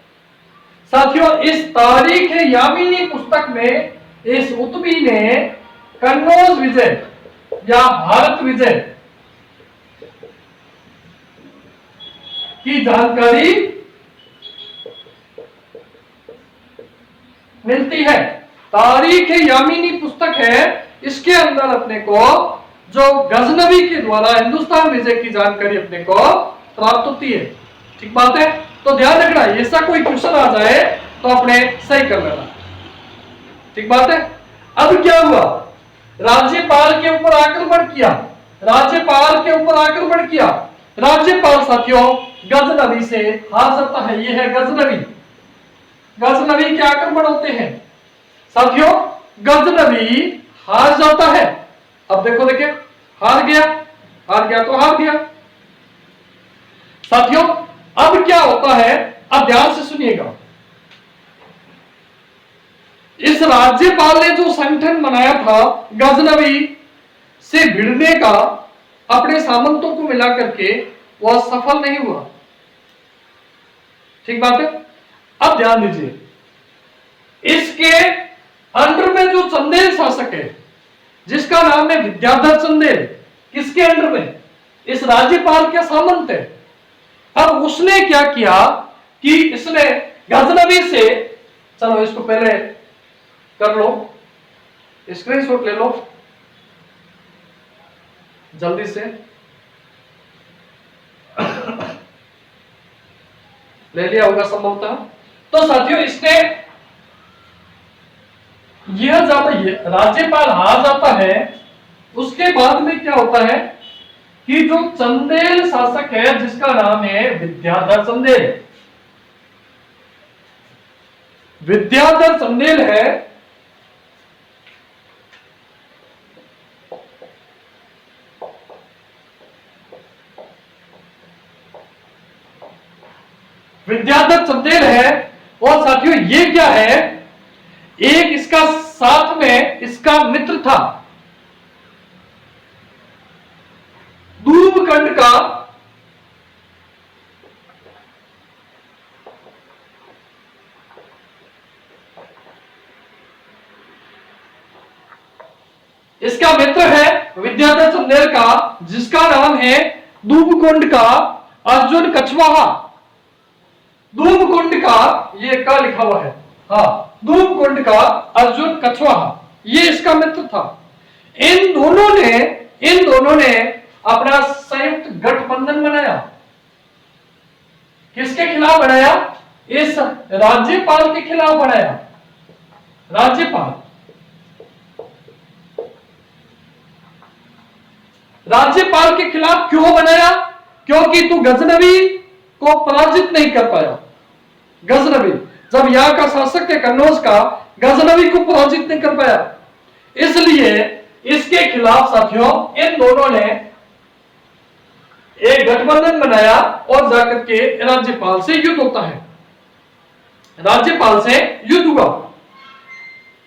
साथियों, इस तारीख ए यामीनी पुस्तक में इस उत्बी ने कन्नौज विजय या भारत विजय की जानकारी मिलती है। तारीख ए यामीनी पुस्तक है, इसके अंदर अपने को जो गजनवी के द्वारा हिंदुस्तान विजय की जानकारी अपने को प्राप्त होती है, ठीक बात है। तो ध्यान रखना, ऐसा कोई क्वेश्चन आ जाए तो अपने सही कर लेना, ठीक बात है। अब क्या हुआ? राज्यपाल के ऊपर आक्रमण किया। राज्यपाल के ऊपर आक्रमण किया। राज्यपाल साथियों गजनवी से हार जाता है। यह है गजनवी। गजनवी के आक्रमण होते हैं साथियों, गजनवी हार जाता है। अब देखो, देखिए, हार गया, हार गया तो हार गया। साथियों, अब क्या होता है? अब ध्यान से सुनिएगा। इस राज्यपाल ने जो संगठन बनाया था गजनवी से भिड़ने का, अपने सामंतों को मिला करके, वह सफल नहीं हुआ, ठीक बात है। अब ध्यान दीजिए, इसके अंडर में जो चंदेल शासक है जिसका नाम है विद्याधर चंदेल, किसके अंडर में? इस राज्यपाल के सामंत है। अब उसने क्या किया कि इसने गजनवी से, चलो इसको पहले कर लो, स्क्रीनशॉट ले लो जल्दी से ले लिया होगा संभवतः। तो साथियों, इसने यह जब राज्यपाल हार जाता है, उसके बाद में क्या होता है कि जो चंदेल शासक है जिसका नाम है विद्याधर चंदेल, विद्याधर चंदेल है, विद्याधर चंदेल है। और साथियों, ये क्या है? एक इसका साथ में इसका मित्र था, दूबखंड का इसका मित्र है विद्याधर चंदेल का, जिसका नाम है दूबकुंड का अर्जुन कछवाहा। दूबकुंड का, ये का लिखा हुआ है, हाँ, दूबकुंड का अर्जुन कछवाहा, ये इसका मित्र था। इन दोनों ने अपना संयुक्त गठबंधन बनाया। किसके खिलाफ बनाया? इस राज्यपाल के खिलाफ बनाया। राज्यपाल के खिलाफ क्यों बनाया? क्योंकि तू गजनवी को पराजित नहीं कर पाया। गजनवी, जब यहां का शासक है कन्नौज का, गजनवी को पराजित नहीं कर पाया, इसलिए इसके खिलाफ साथियों इन दोनों ने एक गठबंधन बनाया और जाकर के राज्यपाल से युद्ध होता है। राज्यपाल से युद्ध हुआ।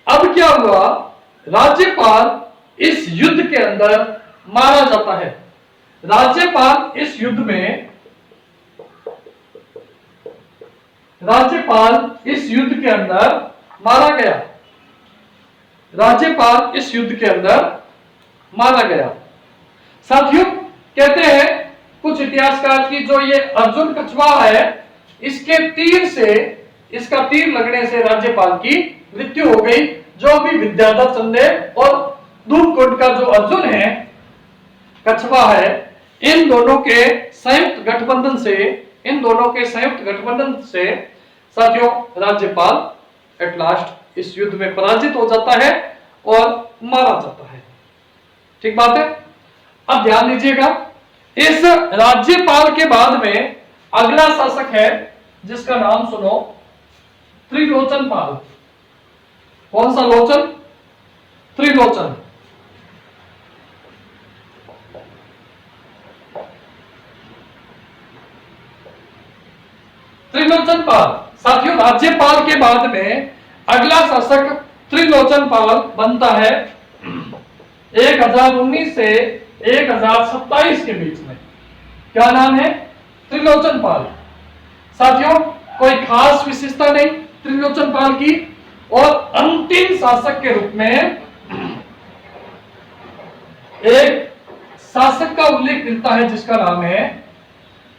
अब क्या हुआ? राज्यपाल इस युद्ध के अंदर मारा जाता है। राज्यपाल इस युद्ध के अंदर मारा गया। राज्यपाल इस युद्ध के अंदर मारा गया। साथियों कहते हैं कुछ इतिहासकार की, जो ये अर्जुन कछवाहा है, इसका तीर लगने से राज्यपाल की मृत्यु हो गई। जो भी विद्याधर चंदेल और दूबकुंड का जो अर्जुन है, कछवाहा है, इन दोनों के संयुक्त गठबंधन से साथियों राज्यपाल एट लास्ट इस युद्ध में पराजित हो जाता है और मारा जाता है। ठीक बात है। अब ध्यान दीजिएगा, इस राज्यपाल के बाद में अगला शासक है जिसका नाम सुनो, त्रिलोचन पाल। कौन सा लोचन? त्रिलोचन। त्रिलोचन पाल। साथियों राज्यपाल के बाद में अगला शासक त्रिलोचन पाल बनता है 1019 से 1027 के बीच में। क्या नाम है? त्रिलोचन पाल। साथियों कोई खास विशेषता नहीं त्रिलोचन पाल की, और अंतिम शासक के रूप में एक शासक का उल्लेख मिलता है जिसका नाम है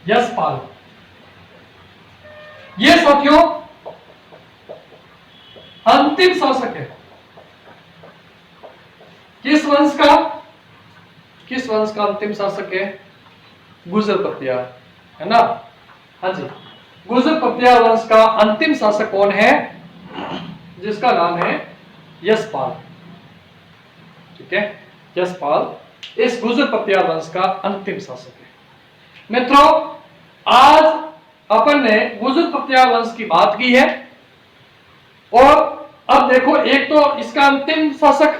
यशपाल। यह साथियों अंतिम शासक है। किस वंश का अंतिम शासक है? गुर्जर पतियार, है ना? हाँ जी, गुर्जर पतियार वंश का अंतिम शासक कौन है? जिसका नाम है यशपाल। ठीक है, यशपाल इस गुर्जर पतियार वंश का अंतिम शासक है। मित्रों आज अपन ने गुर्जर पतियार वंश की बात की है, और अब देखो एक तो इसका अंतिम शासक,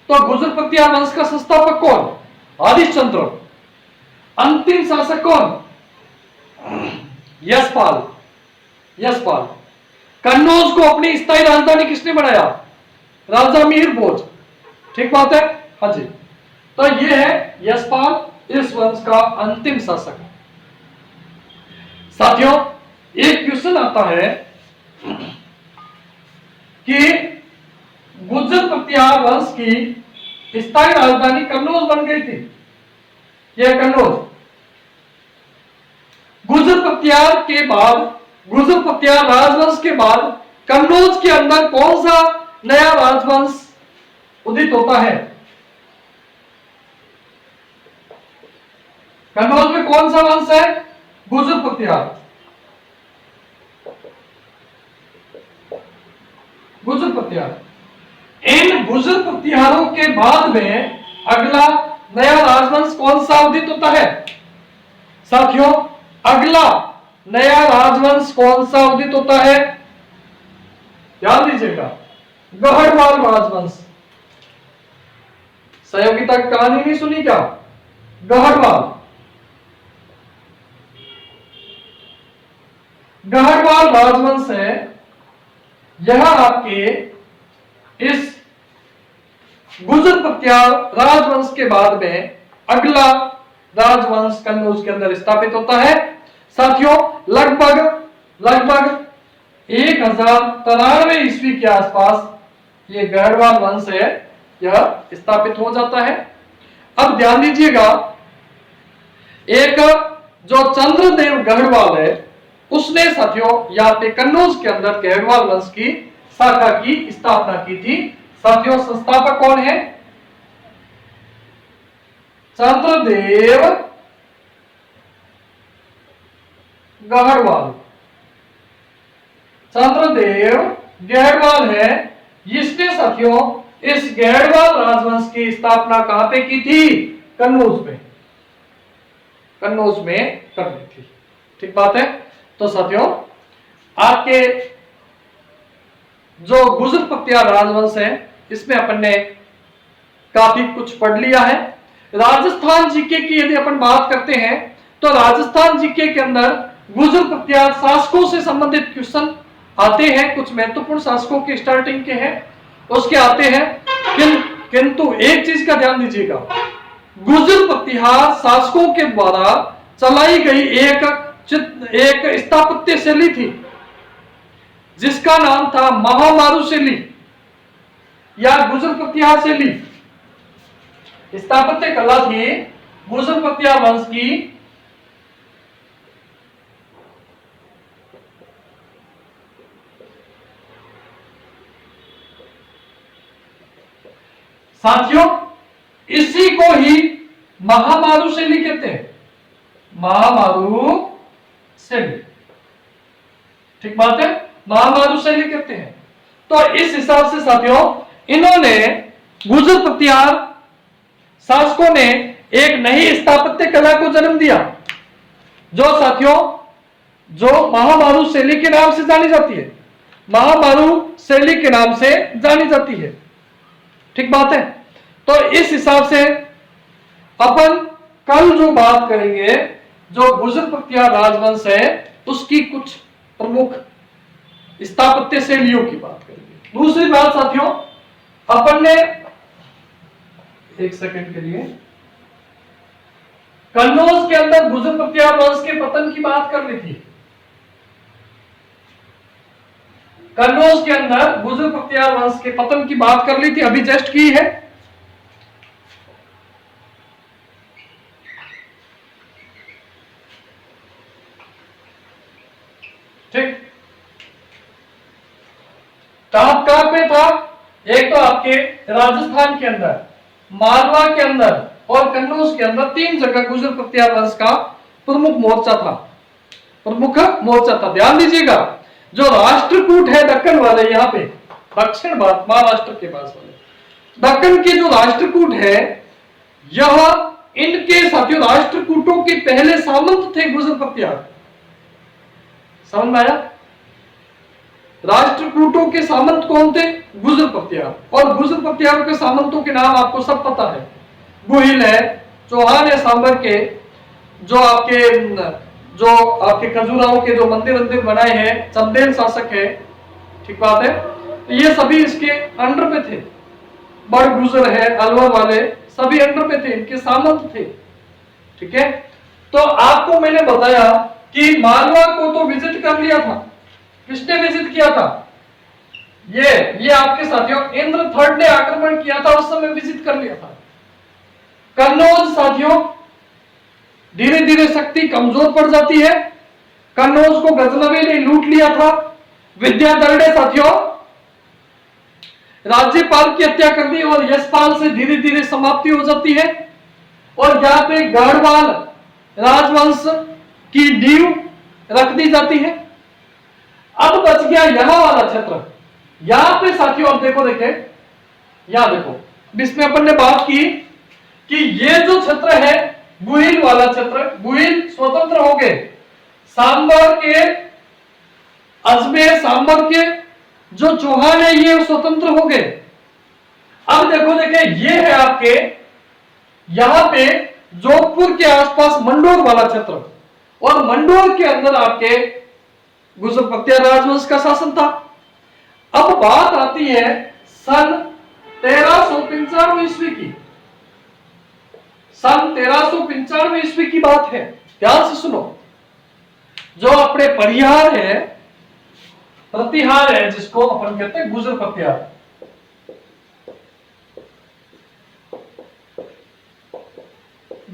तो गुर्जर पतियार वंश का संस्थापक कौन? हरिश्चंद्र। अंतिम शासक कौन? यशपाल। कन्नौज को अपनी स्थायी राजधानी किसने बनाया? राजा मीर भोज। ठीक बात है। हाँ जी, तो ये है यशपाल इस वंश का अंतिम शासक। साथियों एक क्वेश्चन आता है कि गुर्जर पतियार वंश की स्थायी राजधानी कन्नौज बन गई थी। यह कन्नौज गुर्जर पतियार राजवंश के बाद कन्नौज के अंदर कौन सा नया राजवंश उदित होता है? कन्नौज में कौन सा वंश है? गुर्जर पतियार। इन गुर्जर पतियारों के बाद में अगला नया राजवंश कौन सा उदित होता है? साथियों अगला नया राजवंश कौन सा उदित होता है? ध्यान दीजिएगा, गढ़वाल राजवंश। सहयोगिता की कहानी नहीं सुनी क्या? गढ़वाल राजवंश है। यह आपके इस गुर्जर पतियार राजवंश के बाद में अगला राजवंश कन्नौज के अंदर स्थापित होता है। साथियों लगभग 1093 ईस्वी के आसपास ये गढ़वाल वंश है यह स्थापित हो जाता है। अब ध्यान दीजिएगा, एक जो चंद्रदेव गढ़वाल है उसने साथियों यहाँ पे कन्नौज के अंदर गढ़वाल वंश की शाखा की स्थापना की थी। साथियों संस्थापक कौन है? चंद्रदेव गढ़वाल। चंद्रदेव गढ़वाल है, इसने साथियों इस गढ़वाल राजवंश की स्थापना कहां पे की थी? कन्नौज में। कन्नौज में कर दी थी। ठीक बात है। तो साथियों आपके जो गुजर पख्तियार राजवंश है इसमें अपन ने काफी कुछ पढ़ लिया है। राजस्थान जीके की यदि अपन बात करते हैं तो राजस्थान जीके के अंदर गुजर पख्तियार शासकों से संबंधित क्वेश्चन आते हैं। कुछ महत्वपूर्ण शासकों के स्टार्टिंग के हैं उसके आते हैं, किंतु एक चीज का ध्यान दीजिएगा, गुजर पख्तियार शासकों के द्वारा चलाई गई एक स्थापत्य शैली थी जिसका नाम था महामारू शैली या गुजर पख्तियार शैली। स्थापत्य कला थी गुजर पख्तियार वंश की साथियों, इसी को ही महामारू शैली कहते हैं। महामारू शैली, ठीक बात है, महामारू शैली कहते हैं। तो इस हिसाब से साथियों इन्होंने गुजर पख्तियार शासकों ने एक नई स्थापत्य कला को जन्म दिया जो साथियों जो महामारू शैली के नाम से जानी जाती है। महामारू शैली के नाम से जानी जाती है। ठीक बात है। तो इस हिसाब से अपन कल जो बात करेंगे, जो गुजर पख्तियार राजवंश है उसकी कुछ प्रमुख स्थापत्य शैलियों की बात करेंगे। दूसरी बात साथियों, अपन ने एक सेकंड के लिए कन्नौज के अंदर गुजर पख्तियार वंश के पतन की बात कर ली थी। कन्नौज के अंदर गुजर पख्तियार वंश के पतन की बात कर ली थी, अभी जस्ट की है। ठीक, कहां पे था? एक तो आपके राजस्थान के अंदर, मालवा के अंदर और कन्नौज के अंदर तीन जगह गुजर पख्तियार वंश का प्रमुख मोर्चा था। प्रमुख मोर्चा था। ध्यान दीजिएगा, जो राष्ट्रकूट है दक्कन वाले, यहाँ पे दक्षिण भारत महाराष्ट्र के पास वाले दक्कन के जो राष्ट्रकूट है, यह इनके साथियों राष्ट्रकूटों के पहले सामंत थे गुजर पख्तियार। समझ में आया? राष्ट्रकूटों के सामंत कौन थे? गुजर पख्तियार। और गुजर पख्तियारों के सामंतों के नाम आपको सब पता है। गुहिल है, चौहान है सांबर के, जो आपके खजुराहो के जो मंदिर बनाए हैं, चंदेल शासक है। ठीक बात है। तो ये सभी इसके अंडर पे थे। बड़ गुजर है, अलवर वाले सभी अंडर पे थे, इनके सामंत थे। ठीक है। तो आपको मैंने बताया कि मालवा को तो विजिट कर लिया था। किसने विजिट किया था? ये आपके साथियों इंद्र थर्ड ने आक्रमण किया था, उस समय विजिट कर लिया था। कन्नौज साथियों धीरे धीरे शक्ति कमजोर पड़ जाती है। कन्नौज को गजनवी ने लूट लिया था। विद्याधर ने साथियों राज्यपाल की हत्या कर दी और यशपाल से धीरे धीरे समाप्ति हो जाती है। और यहाँ पे गढ़वाल राजवंश की नींव रख दी जाती है। अब बच गया यहां वाला क्षेत्र। यहां पे साथियों अब देखे यहां देखो, इसमें अपन ने बात की कि ये जो क्षेत्र है गुहिल वाला क्षेत्र, गुहिल स्वतंत्र हो गए। सांबर के अजमेर सांबर के जो चौहान है ये स्वतंत्र हो गए। अब देखे ये है आपके यहां पे जोधपुर के आसपास मंडोर वाला क्षेत्र, और मंडोर के अंदर आपके गुजर पख्तियार राजवंश का शासन था। अब बात आती है सन 1395 ईस्वी की। सन 1395 ईस्वी की बात है। ध्यान से सुनो। जो अपने परिहार है, प्रतिहार है, जिसको अपन कहते हैं गुजर पख्तियार,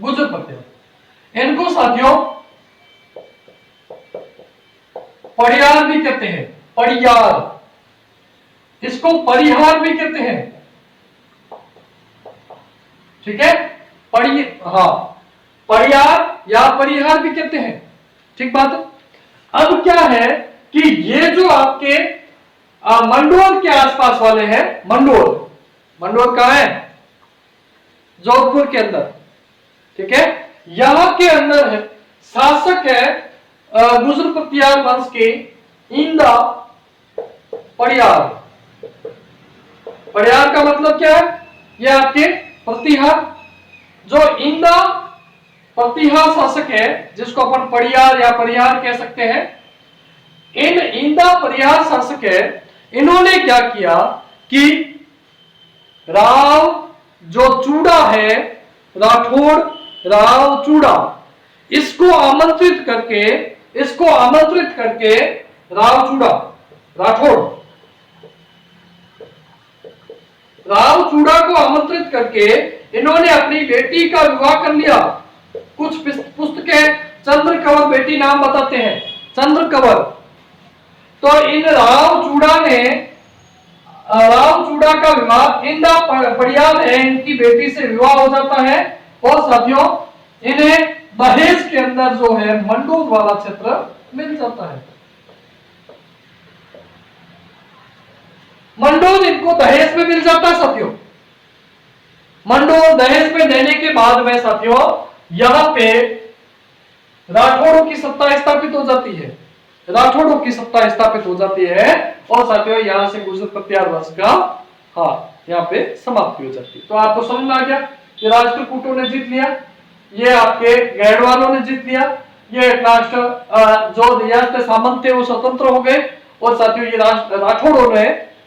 गुजर प्रत्यार। इनको साथियों परिहार भी कहते हैं, परिहार। इसको परिहार भी कहते हैं, ठीक है। परिहार या परिहार भी कहते हैं, ठीक बात है। अब क्या है कि ये जो आपके मंडोर के आसपास वाले हैं, मंडोर कहां है? जोधपुर के अंदर, ठीक है। यहां के अंदर है शासक है गुजर प्रत्यार वंश के इंदा परिहार। परिहार का मतलब क्या है? ये आपके प्रतिहार, जो इंदा प्रतिहार शासक है, जिसको अपन परिहार या परिहार कह सकते हैं। इन इंदा परिहार शासक है, इन्होंने क्या किया कि राव जो चूड़ा है, राठौड़ राव चूड़ा, इसको आमंत्रित करके राव चूड़ा राव चूड़ा को आमंत्रित करके इन्होंने अपनी बेटी का विवाह कर लिया। कुछ पुस्तकें चंद्र कंवर बेटी नाम बताते हैं, चंद्र कंवर। तो इन राव चूड़ा का विवाह इंदा परिहार है, इनकी बेटी से विवाह हो जाता है। और साथियों इन्हें दहेज के अंदर जो है मंडोर वाला क्षेत्र मिल जाता है। मंडोर इनको दहेज में मिल जाता है साथियों। मंडोर दहेज में देने के बाद में साथियों यहां पे राठौड़ों की सत्ता स्थापित हो जाती है, और साथियों यहां से गुजर प्रत्यार वंश का यहाँ पे समाप्ति हो जाती है। तो आपको समझ में आ गया कि राष्ट्रकूटों ने जीत लिया, ये आपके गैड़वालों ने जीत लिया, ये जो रियासत सामंत थे वो स्वतंत्र हो गए, और साथियों ये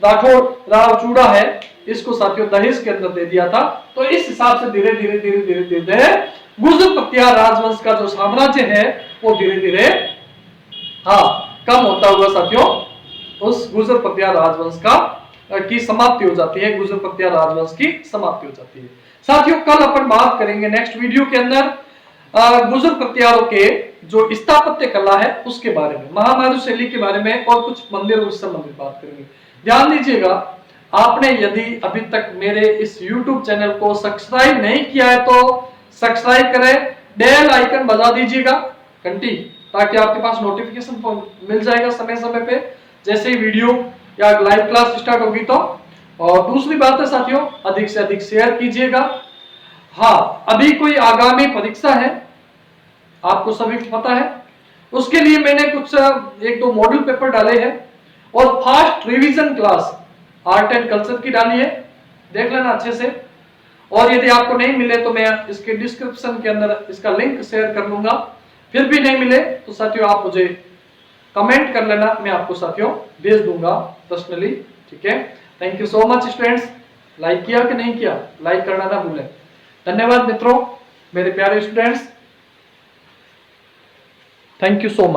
राठौड़ राव चूड़ा है, इसको साथियों दहेज के अंदर दे दिया था। तो इस हिसाब से धीरे धीरे गुजर प्रत्यार राजवंश का जो साम्राज्य है वो धीरे धीरे कम होता हुआ साथियों उस गुजर प्रत्यार राजवंश की समाप्ति हो जाती है, गुजर प्रत्यार राजवंश की समाप्ति हो जाती है। साथियों कल अपन बात करेंगे नेक्स्ट वीडियो के अंदर गुजर प्रत्यारों के जो स्थापत्य कला है उसके बारे में, महामारू शैली के बारे में, और कुछ मंदिरों से संबंधित बात करेंगे। ध्यान दीजिएगा, आपने यदि अभी तक मेरे इस YouTube चैनल को सब्सक्राइब नहीं किया है तो सब्सक्राइब करें, बेल आइकन बजा दीजिएगा घंटी, ताकि आपके पास नोटिफिकेशन मिल जाएगा समय समय पे जैसे ही वीडियो या लाइव क्लास स्टार्ट होगी तो। और दूसरी बात है साथियों, अधिक से अधिक शेयर कीजिएगा। अभी कोई आगामी परीक्षा है, आपको सभी को पता है, उसके लिए मैंने कुछ 1-2 मॉडल पेपर डाले हैं, और fast revision class art and culture की डाली है, देख लेना अच्छे से। और यदि आपको नहीं मिले तो मैं इसके डिस्क्रिप्शन के अंदर इसका लिंक शेयर कर लूंगा। फिर भी नहीं मिले तो साथियों आप मुझे कमेंट कर लेना, मैं आपको साथियों भेज दूंगा पर्सनली, ठीक है। Thank you so much students. Like किया कि नहीं किया? लाइक करना ना भूलें। धन्यवाद मित्रों, मेरे प्यारे students, thank you so much.